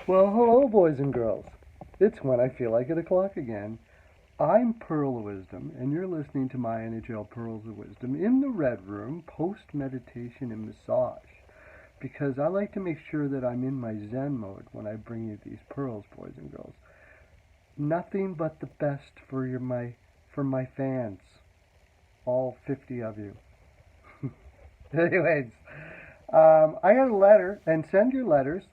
Well, hello, boys and girls. It's when I feel like it o'clock again. I'm Pearl of Wisdom, and you're listening to my NHL Pearls of Wisdom in the Red Room post meditation and massage. Because I like to make sure that I'm in my Zen mode when I bring you these pearls, boys and girls. Nothing but the best for my fans, all 50 of you. Anyways, I got a letter, and send your letters.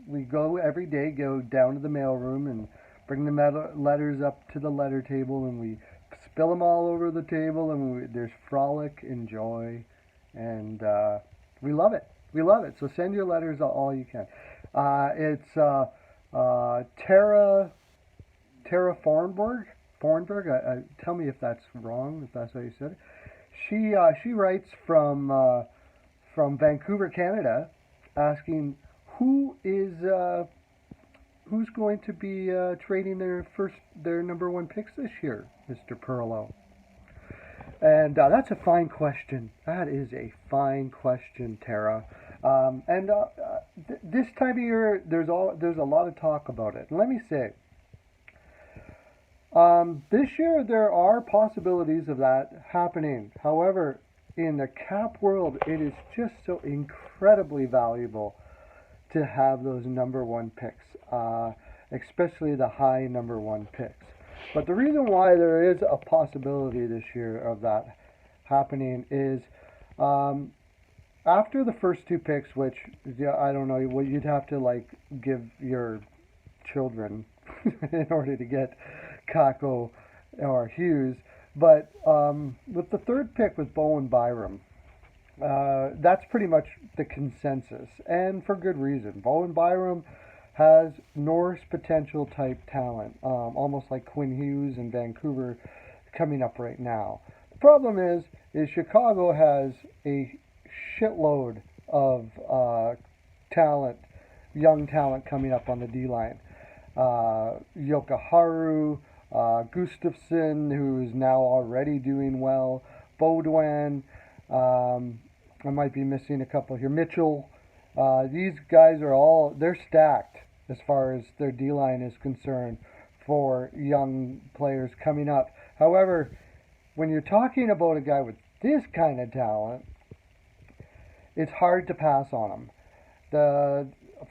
We go every day, go down to the mailroom and bring the letters up to the letter table, and we spill them all over the table, and there's frolic and joy, and we love it. We love it. So send your letters all you can. It's Tara Fornberg. Fornberg. Tell me if that's wrong. If that's how you said it. She writes from Vancouver, Canada, asking who is who's going to be trading their number one picks this year, Mr. Perlow. And that's a fine question. That is a fine question, Tara. This time of year, there's a lot of talk about it. And let me say, this year there are possibilities of that happening. However, in the cap world, it is just so incredibly valuable to have those number one picks, especially the high number one picks. But the reason why there is a possibility this year of that happening is after the first two picks, which yeah, I don't know, well, you'd have to like give your children in order to get Kako or Hughes. But with the third pick with Bowen Byram, that's pretty much the consensus, and for good reason. Bowen Byram has Norris potential type talent, almost like Quinn Hughes in Vancouver coming up right now. The problem is Chicago has a shitload of talent, young talent coming up on the D line. Yokoharu, Gustafson, who is now already doing well, Baudouin. I might be missing a couple here. Mitchell. These guys they're stacked as far as their D line is concerned for young players coming up. However, when you're talking about a guy with this kind of talent, it's hard to pass on him.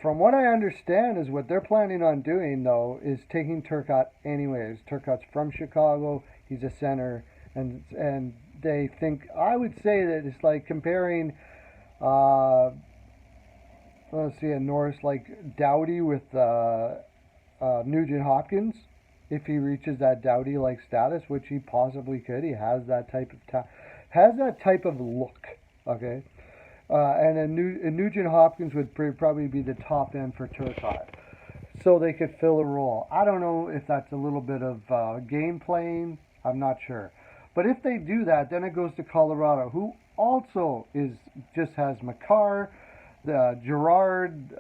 From what I understand is what they're planning on doing though is taking Turcotte anyways. Turcotte's from Chicago. He's a center, and they think I would say that it's like comparing let's see, a Norris like Doughty with Nugent Hopkins. If he reaches that Doughty like status, which he possibly could, he has that type of has that type of look. Okay, and Nugent Hopkins would probably be the top end for Turcotte, so they could fill a role. I don't know if that's a little bit of game playing. I'm not sure, but if they do that, then it goes to Colorado, who also just has McCarr, Gerard.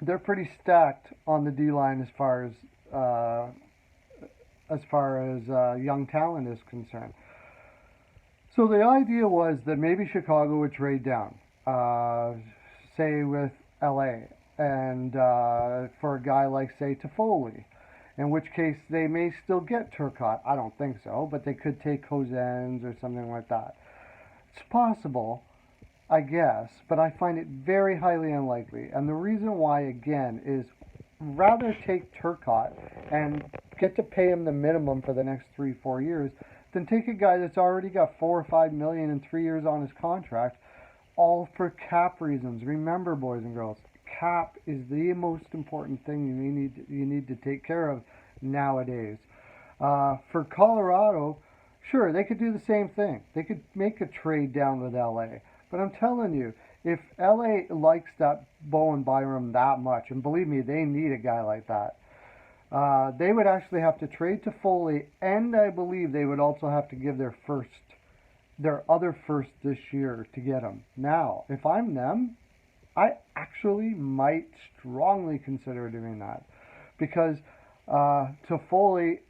They're pretty stacked on the D line as far as young talent is concerned. So the idea was that maybe Chicago would trade down, say with LA, and for a guy like say Toffoli, in which case they may still get Turcotte. I don't think so, but they could take Cousins or something like that. It's possible, I guess, but I find it very highly unlikely. And the reason why, again, is rather take Turcotte and get to pay him the minimum for the next 3-4 years than take a guy that's already got 4 or 5 million in 3 years on his contract, all for cap reasons. Remember, boys and girls, cap is the most important thing you need to take care of nowadays. For Colorado, sure, they could do the same thing. They could make a trade down with LA. But I'm telling you, if LA likes that Bowen Byram that much, and believe me, they need a guy like that, they would actually have to trade to Foley, and I believe they would also have to give their other first this year to get him. Now, if I'm them, I actually might strongly consider doing that, because Toffoli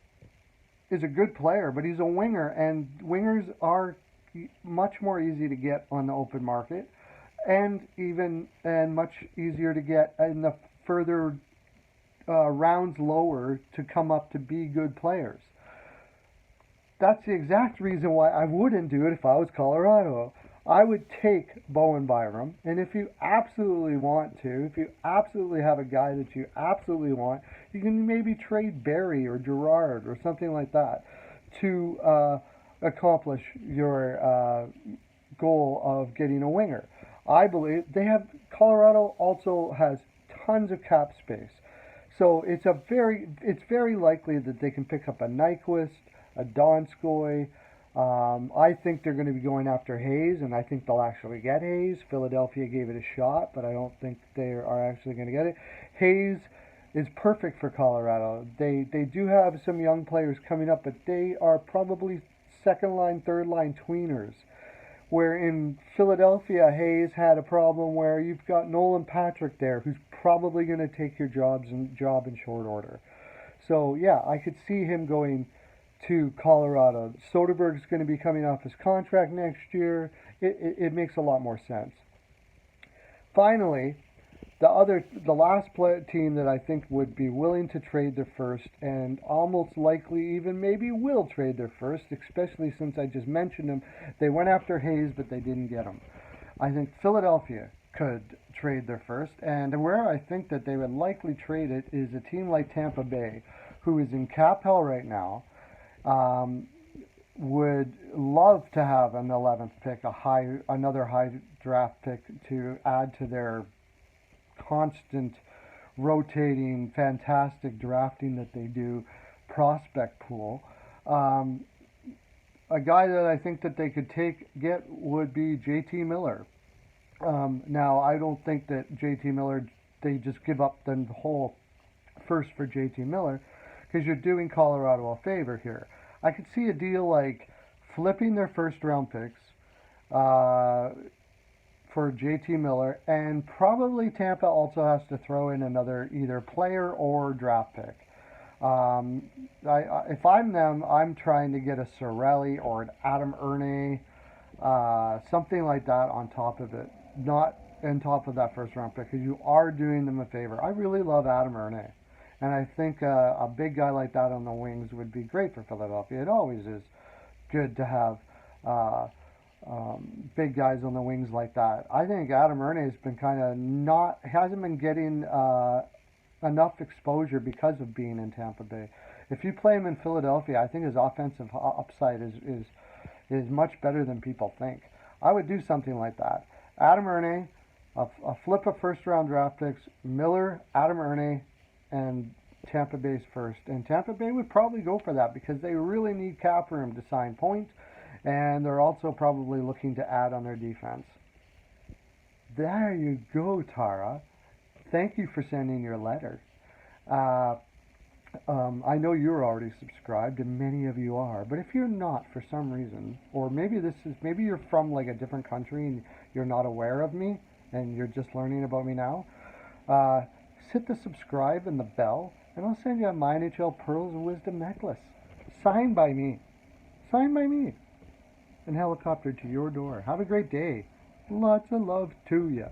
is a good player, but he's a winger, and wingers are much more easy to get on the open market, and much easier to get in the further rounds lower to come up to be good players. That's the exact reason why I wouldn't do it if I was Colorado. I would take Bowen Byram, and if you absolutely want to, if you absolutely have a guy that you absolutely want, you can maybe trade Barry or Gerard or something like that to accomplish your goal of getting a winger. I believe Colorado also has tons of cap space. So it's very likely that they can pick up a Nyquist, a Donskoy. I think they're going to be going after Hayes, and I think they'll actually get Hayes. Philadelphia gave it a shot, but I don't think they are actually going to get it. Hayes is perfect for Colorado. They do have some young players coming up, but they are probably second line, third line tweeners. Where in Philadelphia, Hayes had a problem where you've got Nolan Patrick there, who's probably going to take your job in short order. So yeah, I could see him going to Colorado. Soderberg's going to be coming off his contract next year. It makes a lot more sense. Finally, the last team that I think would be willing to trade their first, and almost likely even maybe will trade their first, especially since I just mentioned them. They went after Hayes, but they didn't get him. I think Philadelphia could trade their first, and where I think that they would likely trade it is a team like Tampa Bay, who is in cap hell right now. Would love to have an 11th pick, another high draft pick to add to their constant rotating fantastic drafting that they do prospect pool. A guy that I think that they could get would be JT Miller. Now I don't think that JT Miller, they just give up the whole first for JT Miller, because you're doing Colorado a favor here. I could see a deal like flipping their first round picks for JT Miller, and probably Tampa also has to throw in another either player or draft pick. If I'm them, I'm trying to get a Cirelli or an Adam Erne, something like that on top of it, not on top of that first round pick, because you are doing them a favor. I really love Adam Erne, and I think a big guy like that on the wings would be great for Philadelphia. It always is good to have big guys on the wings like that. I think Adam Erne has been hasn't been getting enough exposure because of being in Tampa Bay. If you play him in Philadelphia, I think his offensive upside is much better than people think. I would do something like that. Adam Erne, a flip of first round draft picks, Miller, Adam Erne, and Tampa Bay's first. And Tampa Bay would probably go for that because they really need cap room to sign points, and they're also probably looking to add on their defense. There you go, Tara. Thank you for sending your letter. I know you're already subscribed, and many of you are. But if you're not for some reason, or maybe you're from like a different country and you're not aware of me, and you're just learning about me now, hit the subscribe and the bell, and I'll send you a My NHL Pearls of Wisdom necklace, signed by me, and helicoptered to your door. Have a great day. Lots of love to you.